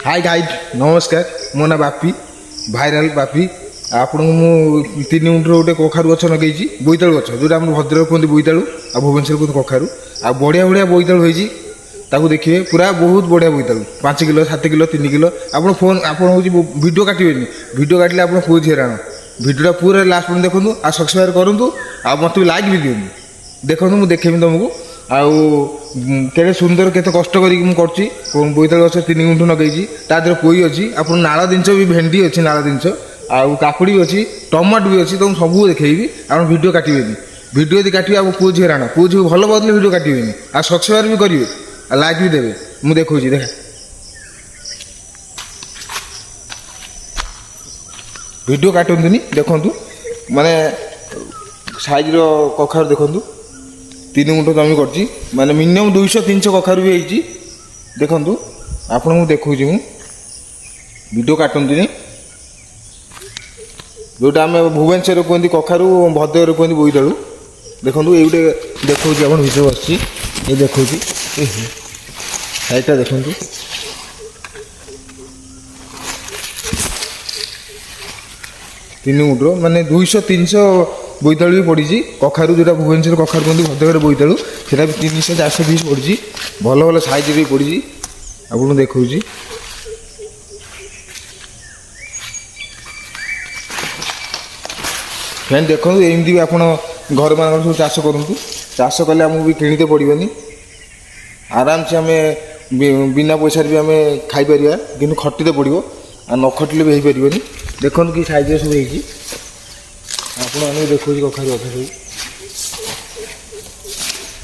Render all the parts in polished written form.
हाय guide नमस्कार मो ना बापी भाइराल बापी आपको मुझे 3 मिनट गोटे कखारू गछ लगे बोईतालु गछ जो भद्रक कहते बोईतालु आ भुवनेश्वर कहते कखारू आ बढ़िया बढ़िया बोईतालु होती देखिए पूरा बहुत बढ़िया बोईतालु 5 किलो 7 किलो 3 किलो आप फोन आप वीडियो काटे वीडियो काटिले आप पूछ हैरान वीडियोटा पूरा लास्ट पर्यटन देखूँ आ सब्सक्राइब करूँ आ मत भी लाइक भी दिखाँ देखो मुझे देखेमी तुमको आउ केड़े सुंदर केते कष्ट करी बोईतालु गछ 3 गुंठ लगे तादेह पोई अच्छी आप नाल जिनस भी भेंडी अच्छी नाल जिनस आउ काकुड़ी भी अच्छी टमाटो भी अच्छी तुम सब देखी आप वीडियो काटेनि वीडियो यदि काटे आप पुझ हैरान पुझ भल पाते वीडियो काटेनि आ सब्सक्राइब भी करेंगे आ लाइक भी देवे मुझे देखा देखा वीडियो काटनी देखु माने साइज कखार देखु 3 गुंठ जमी कर माने मिनिमम 200-300 कखार भी होती देखु आपन को देखा वीडियो काटनी जोटा आम भुवनेश्वर कहते कखारू भद्रक कहते बोईतालु देखो ये गोटे देखा आप भितर बस ये देखा साइटा देखु 3 गुंठ माने 200-300 बोईतालु भी पड़ी कखारू जोटा भुवनेश्वर कखारू कहते भद्रक बोईतालु सेटा भी 300-400 पीस पड़ी भल भल साइज भी पड़ी आपको देखा फ्रेंड देखो एमती भी आप घर मान सब चाष करूँ चाष कले आमको भी किणते पड़ोनी आराम से आम बिना पैसा भी आम खाईपर कि खटी पड़ो आ न खटिले भी हो पार देखो कि साइज सब आपको देखो कखारू गछ सब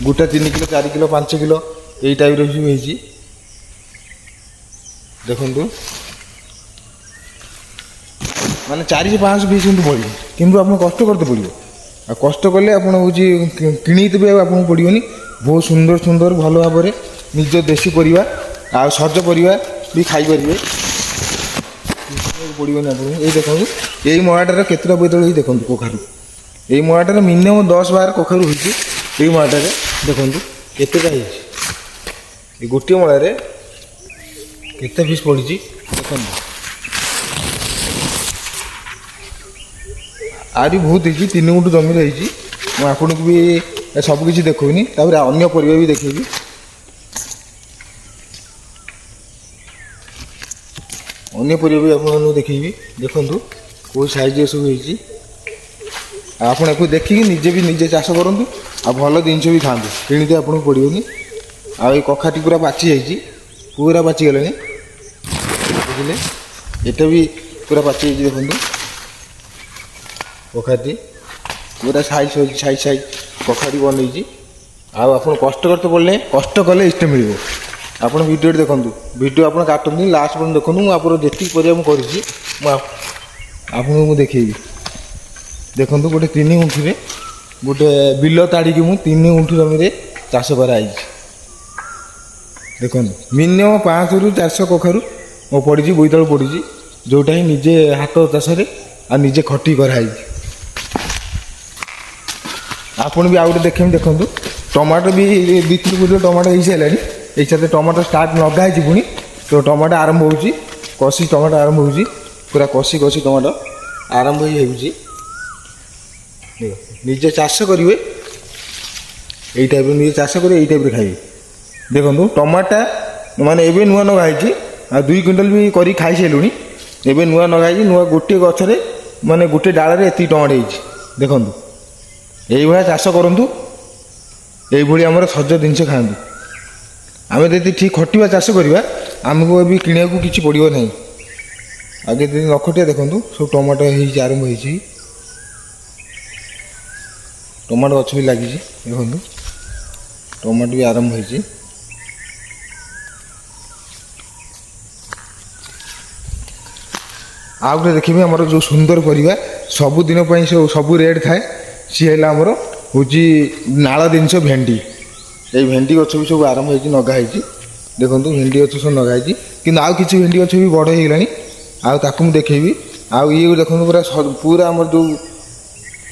गोटा 3 किलो 4 किलो 5 किलो यही टाइप सब देखु माने 400-500 पीस पड़े किंतु आप कष्ट करते पड़ो आ कष्ट कले आप किणते भी आपको पड़ोनी बहुत सुंदर सुंदर भल भाव में निज देशी परिवा आ सज परिवा भी खाईपर पड़ोनी आप ये देखो यही मयाटार केतटा बोईतालु देखो कखारू यही मयाटार मिनिमम 10-12 कखारू होती यही मयाटार देखो केतटा ये गोटे मयारे केते पीस पड़ी देखो आरी बहुत होती 3 गुंठ जमी रही मुझे भी सबकि देखनी अन्य परिवा भी देखेबी अन्य परिवा भी आपको देखेबी देखु कौ साइज सब होती आप देखिए निजे भी निजे चाष करूँ आ भल जिनस भी खाते किणते आपको पड़ोनी आ कखाटी पूरा पाची जाइए पूरा पाची गले बुझे यहाँ भी पूरा पाची देखो कखाटी पूरा साइज साइज साइज कखाटी बनई आप कष्ट करते पड़े कष्ट कले इष्ट मिल आप वीडियो देखो वीडियो आप काटनी लास्ट पर्यटन देखो मुझे आप जी परिवार आपको देखेबी देखो गोटे 3 गुंठ गोटे बिल ताड़ी मुझे 3 गुंठ जमी चाष कराई देखो मिनिमम 500-400 कखारू मो पड़ी बोईतालु पड़ी जोटा ही निजे हाथ चाष आ निजे खटी कराई आपन भी आउटे देखें देखो टमाटो भी 2-3 किलो टमाटो हो सारे ये टमाटो स्टार्ट लगाई पुणी तो टमाटो आरंभ हो कषि टमाटो आरंभ हो पूरा कषि कषि टमाटो आरंभ हो निजे चाष करेंगे यही टाइप निजे चाष करेंगे यही टाइप खाइए देखो टमाटा माने एबे नुआ नगाई आ 2 क्विंटल भी करी खाई सारूँ एबे नुआ नगाई नुआ गोटे गछरे माने गोटे डाल एति टमाटो हो देखो यही भाया चाष करूँ यही आमर सज जिनस खाँतु आम यदि ठीक खटिया चाष करवा आमको भी किणा को किसी पड़ो ना आगे यदि न खटिया देखो सब टमाटो हो आरंभ हो टमाटो गछ भी लगी देखो टमाटो भी आरंभ हो आउ गोटे देखिए आमर जो सुंदर परिवा सबुदिन सब रेट थाए सी है आमर हूँ नाल जिनस भेंडी ये भेंडी गछ भी सब आरंभ हो नगाई देखो भेंडी गछ सब नगाई कि आउ कि भेंडी गछ भी बड़ हो गला देखेबी आउ ये देखो पूरा पूरा आमर जो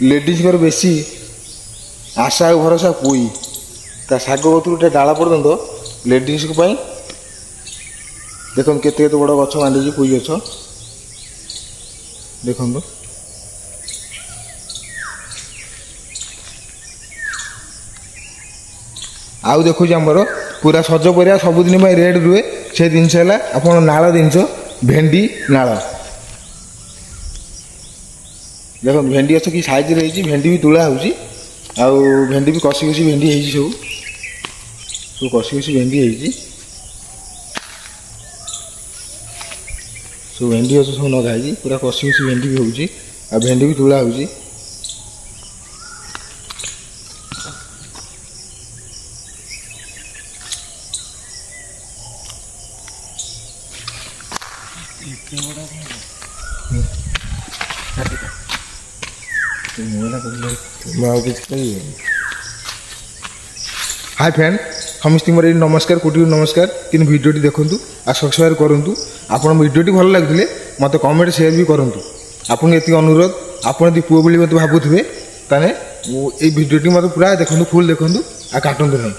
लेडीज बेसी आशा और भरोसा पोई ता शाग गतरू डाला पर्यंत लेडीज ଦେଖନ୍ତୁ କେତେ କେତେ ବଡ଼ ଗଛ ବାନ୍ଧିଛି ପୋଇ ଗଛ ଦେଖନ୍ତୁ। ଆଉ ଦେଖୁଛି ଆମର ପୁରା ସଜ ପରିବା ସବୁଦିନ ପାଇଁ ରେଟ୍ ରୁହେ ସେ ଜିନିଷ ହେଲା ଆପଣ ନାଳ ଜିନିଷ ଭେଣ୍ଡି ନାଳ। ଦେଖନ୍ତୁ ଭେଣ୍ଡି ଗଛ କି ସାଇଜରେ ହେଇଛି, ଭେଣ୍ଡି ବି ତୁଳା ହେଉଛି। ଆଉ ଭେଣ୍ଡି ବି କଷି କଷି ଭେଣ୍ଡି ହେଇଛି, ସବୁ କଷି କଷି ଭେଣ୍ଡି ହେଇଛି। ସବୁ ଭେଣ୍ଡି ଗଛ ସବୁ ଲଗା ହେଇଛି, ପୁରା କଷି କଷି ଭେଣ୍ଡି ବି ହେଉଛି ଆଉ ଭେଣ୍ଡି ବି ତୁଳା ହେଉଛି। हाय फ्रेंड समस्त मोर नमस्कार कोटि नमस्कार कि भिडियोटी देखूँ आ सब्सक्राइब करूँ। आपन भिडियोटी भल लगे मत कमेंट शेयर भी करूँ। आपन ये अनुरोध आपन यदि पुओ बोली मत भावुवे ताने ये भिडियोटी मत पूरा देखूँ फुल देखूँ आ काटू नहीं।